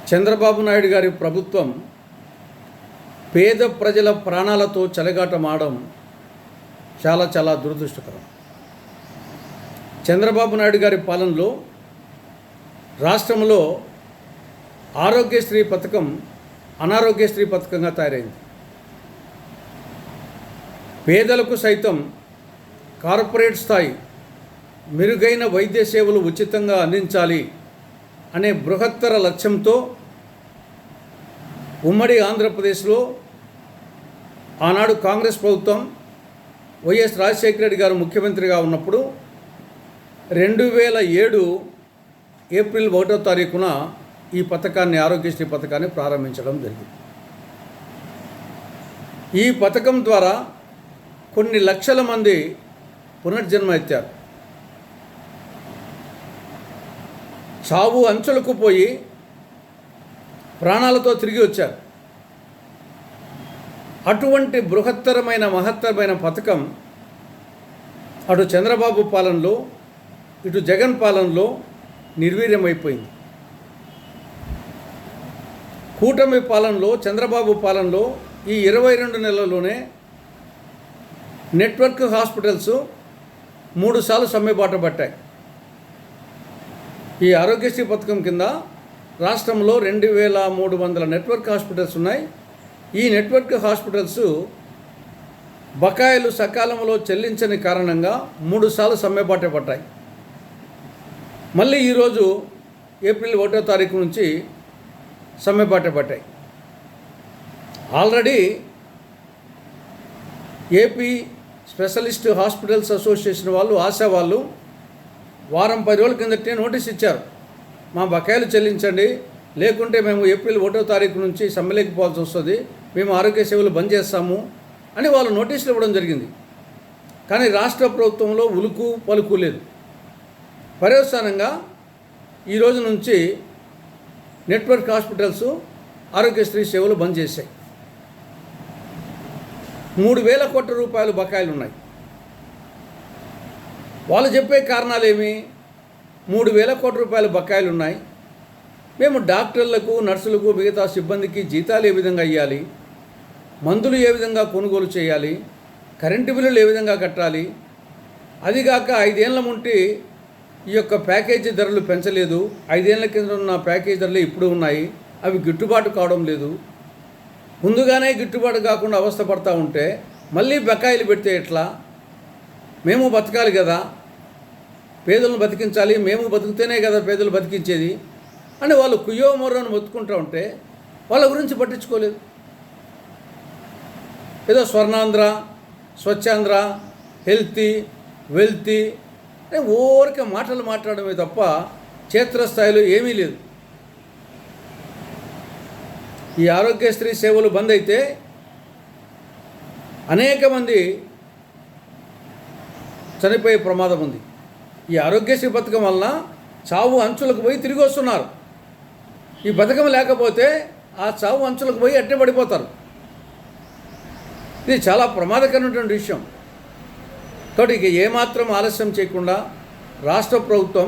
చంద్రబాబు నాయుడు గారి ప్రభుత్వం పేద ప్రజల ప్రాణాలతో చెలగాటమాడడం చాలా దురదృష్టకరం. చంద్రబాబు నాయుడు గారి పాలనలో రాష్ట్రంలో ఆరోగ్యశ్రీ పథకం అనారోగ్యశ్రీ పథకంగా తయారైంది. పేదలకు సైతం కార్పొరేట్ స్థాయి మెరుగైన వైద్య సేవలు ఉచితంగా అందించాలి అనే బృహత్తర లక్ష్యంతో ఉమ్మడి ఆంధ్రప్రదేశ్లో ఆనాడు కాంగ్రెస్ ప్రభుత్వం వైఎస్ రాజశేఖర రెడ్డి గారు ముఖ్యమంత్రిగా ఉన్నప్పుడు 2007 ఏప్రిల్ 1వ తారీఖున ఈ పథకాన్ని ఆరోగ్యశ్రీ పథకాన్ని ప్రారంభించడం జరిగింది. ఈ పథకం ద్వారా కొన్ని లక్షల మంది పునర్జన్మ ఎత్తారు. చావు అంచులకు పోయి ప్రాణాలతో తిరిగి వచ్చారు. అటువంటి బృహత్తరమైన మహత్తరమైన పథకం అటు చంద్రబాబు పాలనలో ఇటు జగన్ పాలనలో నిర్వీర్యమైపోయింది. కూటమి పాలనలో చంద్రబాబు పాలనలో ఈ 22 నెలల్లోనే నెట్వర్క్ హాస్పిటల్స్ 3 సార్లు సమ్మెబాట పట్టాయి. ఈ ఆరోగ్యశ్రీ పథకం కింద రాష్ట్రంలో 2300 నెట్వర్క్ హాస్పిటల్స్ ఉన్నాయి. ఈ నెట్వర్క్ హాస్పిటల్స్ బకాయిలు సకాలంలో చెల్లించని కారణంగా 3 సార్లు సమ్మెబాట పట్టాయి. మళ్ళీ ఈరోజు ఏప్రిల్ 1వ తారీఖు నుంచి సమ్మెబాట పట్టాయి. Already AP specialist hospitals association వాళ్ళు ఆశా వాళ్ళు వారం 10 రోజుల కిందటే నోటీస్ ఇచ్చారు. మా బకాయిలు చెల్లించండి, లేకుంటే మేము ఏప్రిల్ 1వ తారీఖు నుంచి సమ్మెలోకి పోవాల్సి వస్తుంది, మేము ఆరోగ్య సేవలు బంద్ చేస్తాము అని వాళ్ళు నోటీసులు ఇవ్వడం జరిగింది. కానీ రాష్ట్ర ప్రభుత్వంలో ఉలుకు పలుకు లేదు. పర్యవసానంగా ఈరోజు నుంచి నెట్వర్క్ హాస్పిటల్స్ ఆరోగ్యశ్రీ సేవలు బంద్ చేశాయి. 3,000 కోట్ల రూపాయలు బకాయిలు ఉన్నాయి. వాళ్ళు చెప్పే కారణాలు ఏమి? 3,000 కోట్ల రూపాయలు బకాయిలు ఉన్నాయి, మేము డాక్టర్లకు నర్సులకు మిగతా సిబ్బందికి జీతాలు ఏ విధంగా ఇవ్వాలి, మందులు ఏ విధంగా కొనుగోలు చేయాలి, కరెంటు బిల్లులు ఏ విధంగా కట్టాలి, అదిగాక 5 ఏళ్ల ముంటి ఈ యొక్క ప్యాకేజీ ధరలు పెంచలేదు, 5 ఏళ్ల కింద ఉన్న ప్యాకేజీ ధరలు ఇప్పుడు ఉన్నాయి, అవి గిట్టుబాటు కావడం లేదు, ముందుగానే గిట్టుబాటు కాకుండా అవస్థపడతా ఉంటే మళ్ళీ బకాయిలు పెడితే ఎట్లా, మేము బతకాలి కదా, పేదలను బతికించాలి, మేము బతికితేనే కదా పేదలు బతికించేది అని వాళ్ళు కుయ్యో మొర్రను మొత్తుకుంటూ ఉంటే వాళ్ళ గురించి పట్టించుకోలేదు. ఏదో స్వర్ణాంధ్ర, స్వచ్ఛాంధ్ర, హెల్తీ, వెల్తీ అని ఊరికే మాటలు మాట్లాడమే తప్ప క్షేత్రస్థాయిలో ఏమీ లేదు. ఈ ఆరోగ్యశ్రీ సేవలు బంద్ అయితే అనేక మంది చనిపోయే ప్రమాదం ఉంది. ఈ ఆరోగ్యశ్రీ పథకం వలన చావు అంచులకు పోయి తిరిగి వస్తున్నారు. ఈ పథకం లేకపోతే ఆ చావు అంచులకు పోయి అట్టే పడిపోతారు. ఇది చాలా ప్రమాదకరమైనటువంటి విషయం. కాబట్టి ఇక ఏమాత్రం ఆలస్యం చేయకుండా రాష్ట్ర ప్రభుత్వం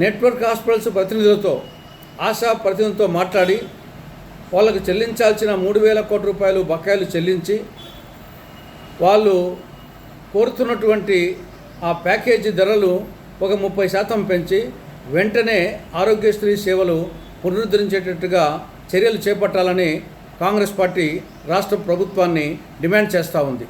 నెట్వర్క్ హాస్పిటల్స్ ప్రతినిధులతో ఆశా ప్రతినిధులతో మాట్లాడి వాళ్ళకు చెల్లించాల్సిన 3,000 కోట్ల రూపాయలు బకాయిలు చెల్లించి వాళ్ళు కోరుతున్నటువంటి ఆ ప్యాకేజీ ధరలు ఒక 30% పెంచి వెంటనే ఆరోగ్యశ్రీ సేవలు పునరుద్ధరించేటట్టుగా చర్యలు చేపట్టాలని కాంగ్రెస్ పార్టీ రాష్ట్ర ప్రభుత్వాన్ని డిమాండ్ చేస్తూ ఉంది.